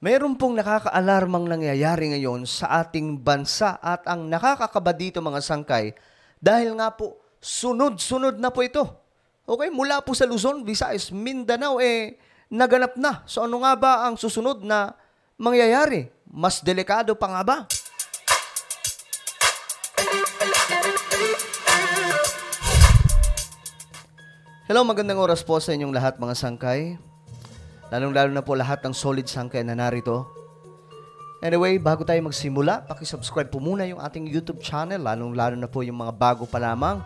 Mayroon pong nakaka-alarmang nangyayari ngayon sa ating bansa at ang nakakakaba dito mga sangkay dahil nga po sunod-sunod na po ito. Okay, mula po sa Luzon, Visayas, Mindanao, naganap na. So ano nga ba ang susunod na mangyayari? Mas delikado pa nga ba? Hello, magandang oras po sa inyong lahat mga sangkay. Lalong-lalo na po lahat ng solid sangkay na narito. Anyway, bago tayo magsimula, pakisubscribe po muna yung ating YouTube channel. Lalong-lalo na po yung mga bago pa lamang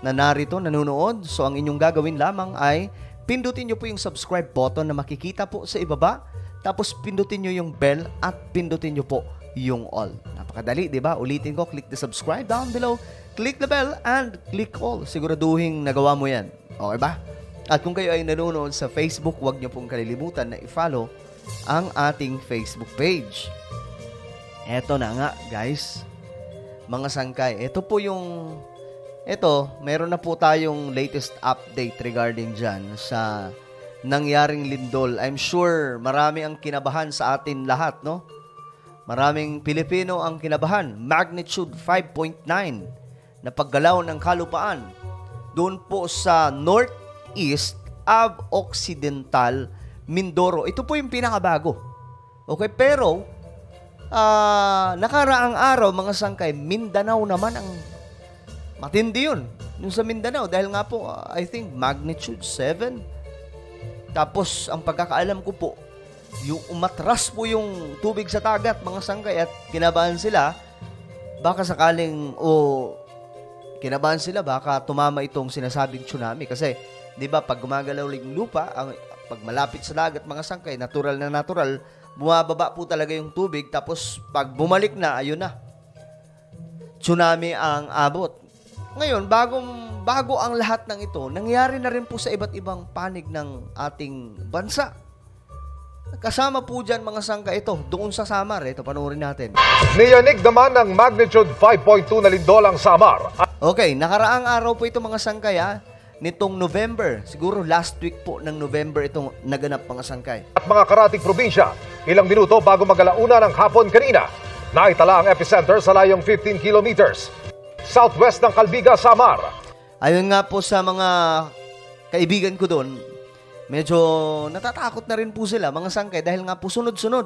na narito, nanonood. So, ang inyong gagawin lamang ay pindutin nyo po yung subscribe button na makikita po sa ibaba. Tapos, pindutin nyo yung bell at pindutin nyo po yung all. Napakadali, di ba? Ulitin ko, click the subscribe down below, click the bell, and click all. Siguraduhin nagawa mo yan. Okay ba? At kung kayo ay nanonood sa Facebook, huwag niyo pong kalilimutan na i-follow ang ating Facebook page. Eto na nga, guys. Mga sangkay. Meron na po tayong latest update regarding dyan sa nangyaring lindol. I'm sure marami ang kinabahan sa atin lahat, no? Maraming Pilipino ang kinabahan. Magnitude 5.9 na paggalaw ng kalupaan. Doon po sa Northeast of Occidental Mindoro. Ito po yung pinakabago. Okay, pero nakaraang araw mga sangkay, Mindanao naman ang matindi yun. Yung sa Mindanao, dahil nga po, I think magnitude 7. Tapos, ang pagkakaalam ko po, yung umatras po yung tubig sa dagat mga sangkay at kinabahan sila, baka sakaling kinabahan sila baka tumama itong sinasabing tsunami kasi 'di ba pag gumagalaw yung lupa, pag malapit sa dagat mga sangkay, natural na natural, bumababa po talaga yung tubig tapos pag bumalik na, ayun na. Tsunami ang abot. Ngayon, bago ang lahat ng ito, nangyari na rin po sa iba't ibang panig ng ating bansa. Kasama po dyan mga sangkay ito, doon sa Samar. Ito, panoorin natin. Niyanig naman ng magnitude 5.2 na lindol ang Samar. Okay, nakaraang araw po ito mga sangkay nitong November. Siguro last week po ng November itong naganap mga sangkay. At mga karating probinsya, ilang minuto bago mag-alauna ng hapon kanina, naitala ang epicenter sa layong 15 kilometers. Southwest ng Calbiga, Samar. Ayun nga po sa mga kaibigan ko doon, medyo natatakot na rin po sila, mga sangkay, dahil nga po sunod-sunod.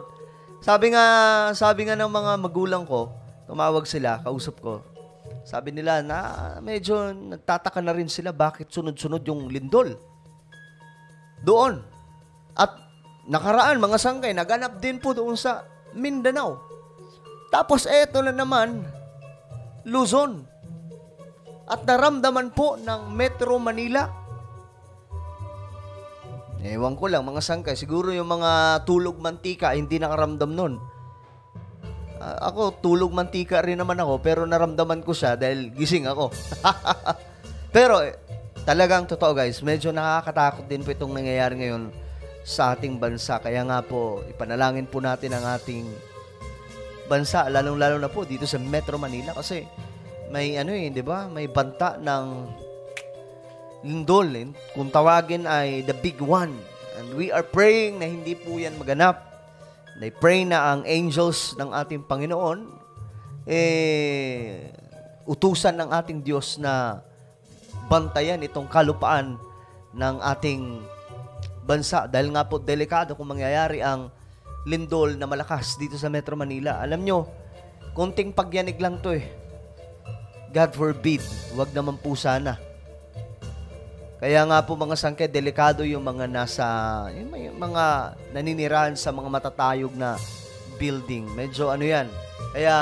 Sabi nga ng mga magulang ko, tumawag sila, kausap ko. Sabi nila na medyo nagtataka na rin sila bakit sunod-sunod yung lindol. Doon. At nakaraan, mga sangkay, naganap din po doon sa Mindanao. Tapos eto na naman, Luzon. At naramdaman po ng Metro Manila. Ewan ko lang, mga sangkay. Siguro yung mga tulog mantika, hindi nakaramdam nun. Ako, tulog mantika rin naman ako, pero naramdaman ko siya dahil gising ako. Pero, talagang totoo guys, medyo nakakatakot din po itong nangyayari ngayon sa ating bansa. Kaya nga po, ipanalangin po natin ang ating bansa, lalong-lalo na po dito sa Metro Manila. Kasi, may di ba? May banta ng lindol, kung tawagin ay the big one. And we are praying na hindi po yan maganap. I pray na ang angels ng ating Panginoon utusan ng ating Diyos na bantayan itong kalupaan ng ating bansa. Dahil nga po delikado kung mangyayari ang lindol na malakas dito sa Metro Manila. Alam nyo, konting pagyanig lang to God forbid, wag naman po sana. Kaya nga po mga sangkay, delikado yung mga yung mga naninirahan sa mga matatayog na building. Medyo yan. Kaya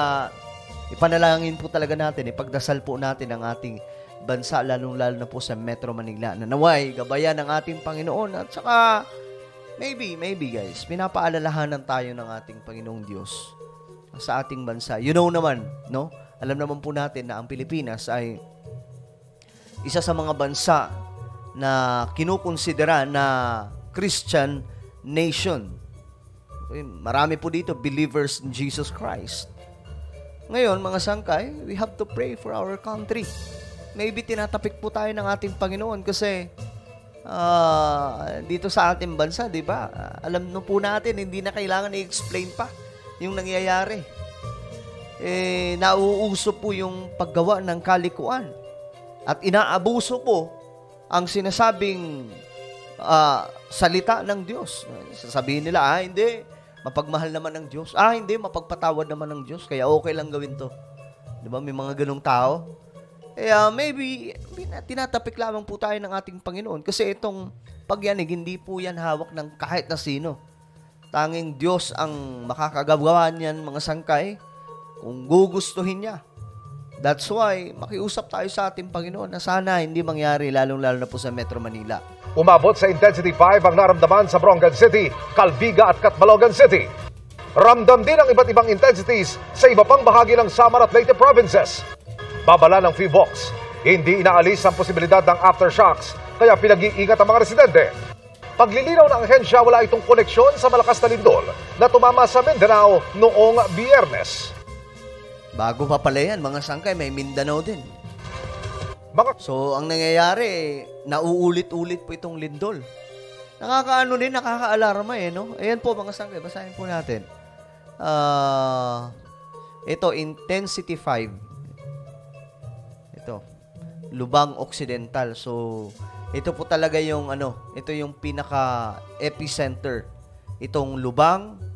ipanalangin po talaga natin, ipagdasal po natin ang ating bansa, lalong-lalo na po sa Metro Manila. Na naway, gabayan ng ating Panginoon. At saka, maybe guys, pinapaalalahanan tayo ng ating Panginoong Diyos sa ating bansa. You know naman, no? Alam naman po natin na ang Pilipinas ay isa sa mga bansa na kinukonsidera na Christian nation. Marami po dito believers in Jesus Christ. Ngayon, mga sangkay, we have to pray for our country. Maybe tinatapik po tayo ng ating Panginoon kasi dito sa ating bansa, di ba? Alam no po natin, hindi na kailangan i-explain pa yung nangyayari. Nauuso po yung paggawa ng kalikuan at inaabuso po ang sinasabing salita ng Diyos. Sasabihin nila, hindi, mapagmahal naman ng Diyos. Hindi, mapagpatawad naman ng Diyos, kaya okay lang gawin to. Di ba? May mga ganung tao. Maybe, tinatapik lamang po tayo ng ating Panginoon. Kasi itong pagyanig, hindi po yan hawak ng kahit na sino. Tanging Diyos ang makakagawa niyan, mga sangkay, kung gugustuhin niya. That's why, makiusap tayo sa ating Panginoon na sana hindi mangyari, lalong-lalo na po sa Metro Manila. Umabot sa Intensity 5 ang naramdaman sa Brongan City, Calviga at Catbalogan City. Ramdam din ang iba't ibang intensities sa iba pang bahagi ng Samar at Leyte provinces. Babala ng PHIVOLCS, hindi inaalis ang posibilidad ng aftershocks, kaya pinag-iingat ang mga residente. Paglilinaw ng ahensya, wala itong koneksyon sa malakas na lindol na tumama sa Mindanao noong Biyernes. Bago pa pala yan, mga sangkay, may Mindanao din. So, ang nangyayari, nauulit-ulit po itong lindol. Nakakaano din, nakaka-alarma no? Ayan po, mga sangkay, basahin po natin. Ito, Intensity 5. Ito, Lubang Occidental. So, ito po talaga yung ito yung pinaka-epicenter. Itong Lubang,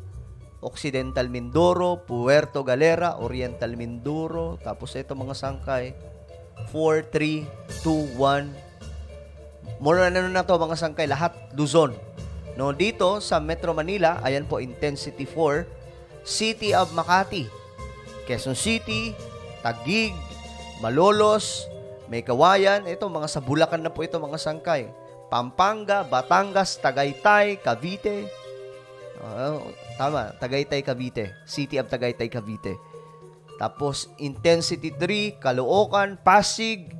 Occidental Mindoro, Puerto Galera, Oriental Mindoro, tapos ito mga sangkay, 4, 3, 2, 1. More na to mga sangkay, lahat Luzon. No, dito sa Metro Manila, ayan po, Intensity 4, City of Makati, Quezon City, Taguig, Malolos, May Kawayan, ito mga sa Bulacan na po ito mga sangkay. Pampanga, Batangas, Tagaytay, Cavite. Tama, Tagaytay, Cavite. City of Tagaytay, Cavite. Tapos Intensity 3, Caloocan, Pasig,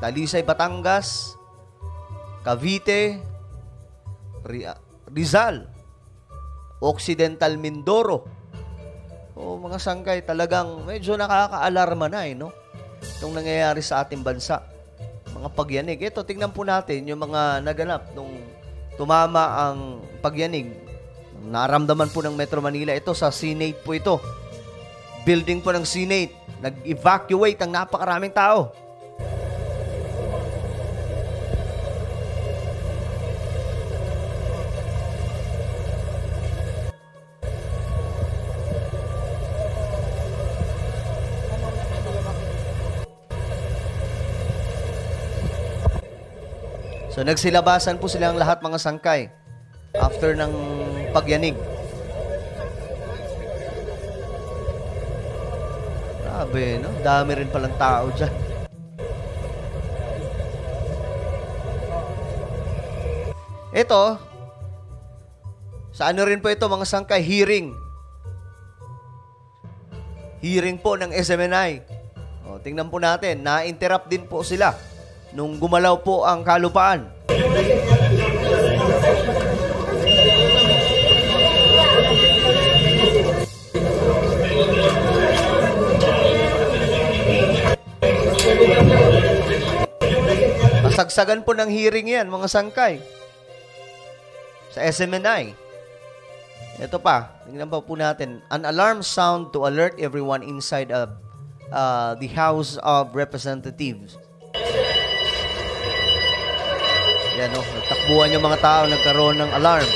Talisay, Batangas, Cavite, Rizal, Occidental Mindoro. Mga sangkay, talagang medyo nakaka-alarma na no? Itong nangyayari sa ating bansa. Mga pagyanig. Ito, tingnan po natin yung mga naganap nung tumama ang pagyanig. Naramdaman po ng Metro Manila. Ito sa Senate po ito. Building po ng Senate. Nag-evacuate ang napakaraming tao. So, nagsilabasan po silang lahat mga sangkay after ng pagyanig. Grabe, no? Dami rin palang tao dyan. Ito, sa ano rin po ito mga sangkay? Hearing. Hearing po ng SMNI. Tingnan po natin, na-interrupt din po sila nung gumalaw po ang kalupaan. Masagsagan po ng hearing yan, mga sangkay. Sa SMNI. Ito pa, tingnan pa po natin. An alarm sound to alert everyone inside of the House of Representatives. Yan nagtakbuhan yung mga tao, nagkaroon ng alarm.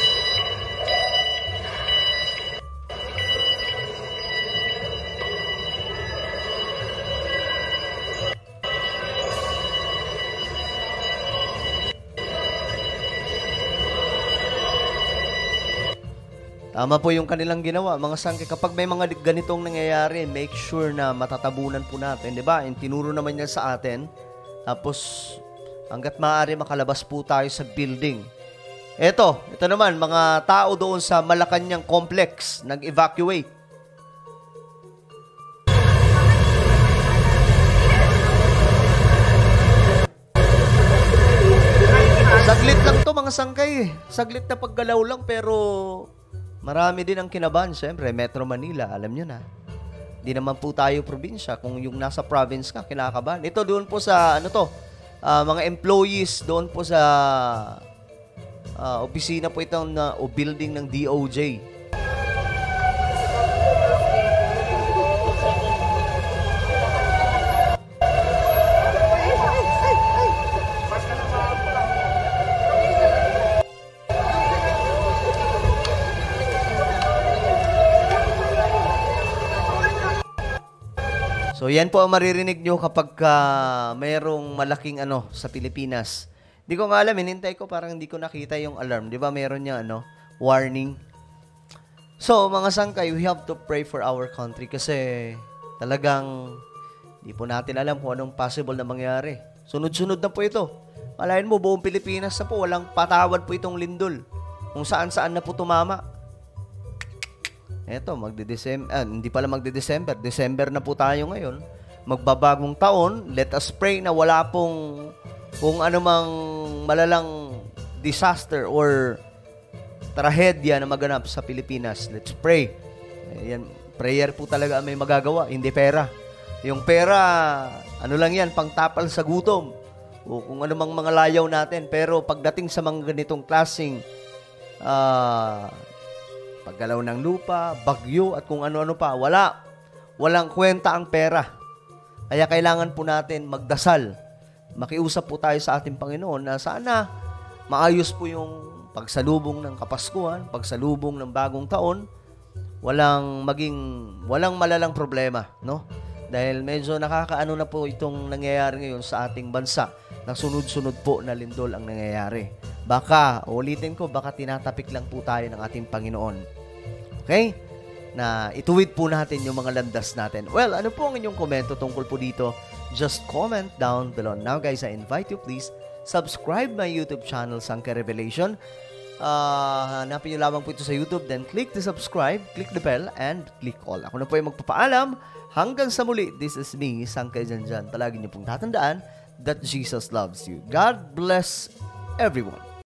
Tama po yung kanilang ginawa, mga sangkay. Kapag may mga ganitong nangyayari, make sure na matatabunan po natin, di ba? Tinuro naman yan sa atin. Tapos, hanggat maaari makalabas po tayo sa building. Ito naman, mga tao doon sa Malacanang Complex, nag-evacuate. Saglit lang to mga sangkay. Saglit na paggalaw lang, pero marami din ang kinabahan. Siyempre, Metro Manila, alam nyo na. Di naman po tayo probinsya. Kung yung nasa province ka, kinakabahan. Ito doon po sa, mga employees doon po sa opisina po itong o building ng DOJ. So yan po ang maririnig nyo kapag mayroong malaking sa Pilipinas. Hindi ko nga alam, hinintay ko parang hindi ko nakita yung alarm. Di ba meron yung warning? So mga sangkay, we have to pray for our country kasi talagang hindi po natin alam kung anong possible na mangyari. Sunod-sunod na po ito. Malayan mo, buong Pilipinas na po, walang patawad po itong lindol. Kung saan-saan na po tumama. Eto, hindi pala magde-December. December na po tayo ngayon. Magbabagong taon. Let us pray na wala pong kung anumang malalang disaster or trahedya na maganap sa Pilipinas. Let's pray. Ayan, prayer po talaga may magagawa, hindi pera. Yung pera, lang yan, pangtapal sa gutom. O kung anumang mga layaw natin. Pero pagdating sa mga ganitong klaseng paggalaw ng lupa, bagyo, at kung ano-ano pa, walang kwenta ang pera. Kaya kailangan po natin magdasal. Makiusap po tayo sa ating Panginoon na sana maayos po yung pagsalubong ng Kapaskuhan, pagsalubong ng bagong taon, walang malalang problema, no? Dahil medyo nakakaano na po itong nangyayari ngayon sa ating bansa, na sunod-sunod po na lindol ang nangyayari. Baka tinatapik lang po tayo ng ating Panginoon. Okay? Na ituwid po natin yung mga landas natin. Well, ano po ang inyong komento tungkol po dito? Just comment down below. Now guys, I invite you please subscribe my YouTube channel, Sangkay Revelation. Hanapin nyo lamang po ito sa YouTube, then click the subscribe, click the bell, and click all. Ako na po yung magpapaalam. Hanggang sa muli, this is me, Sangkay Janjan. Palagi nyo pong tatandaan that Jesus loves you. God bless everyone.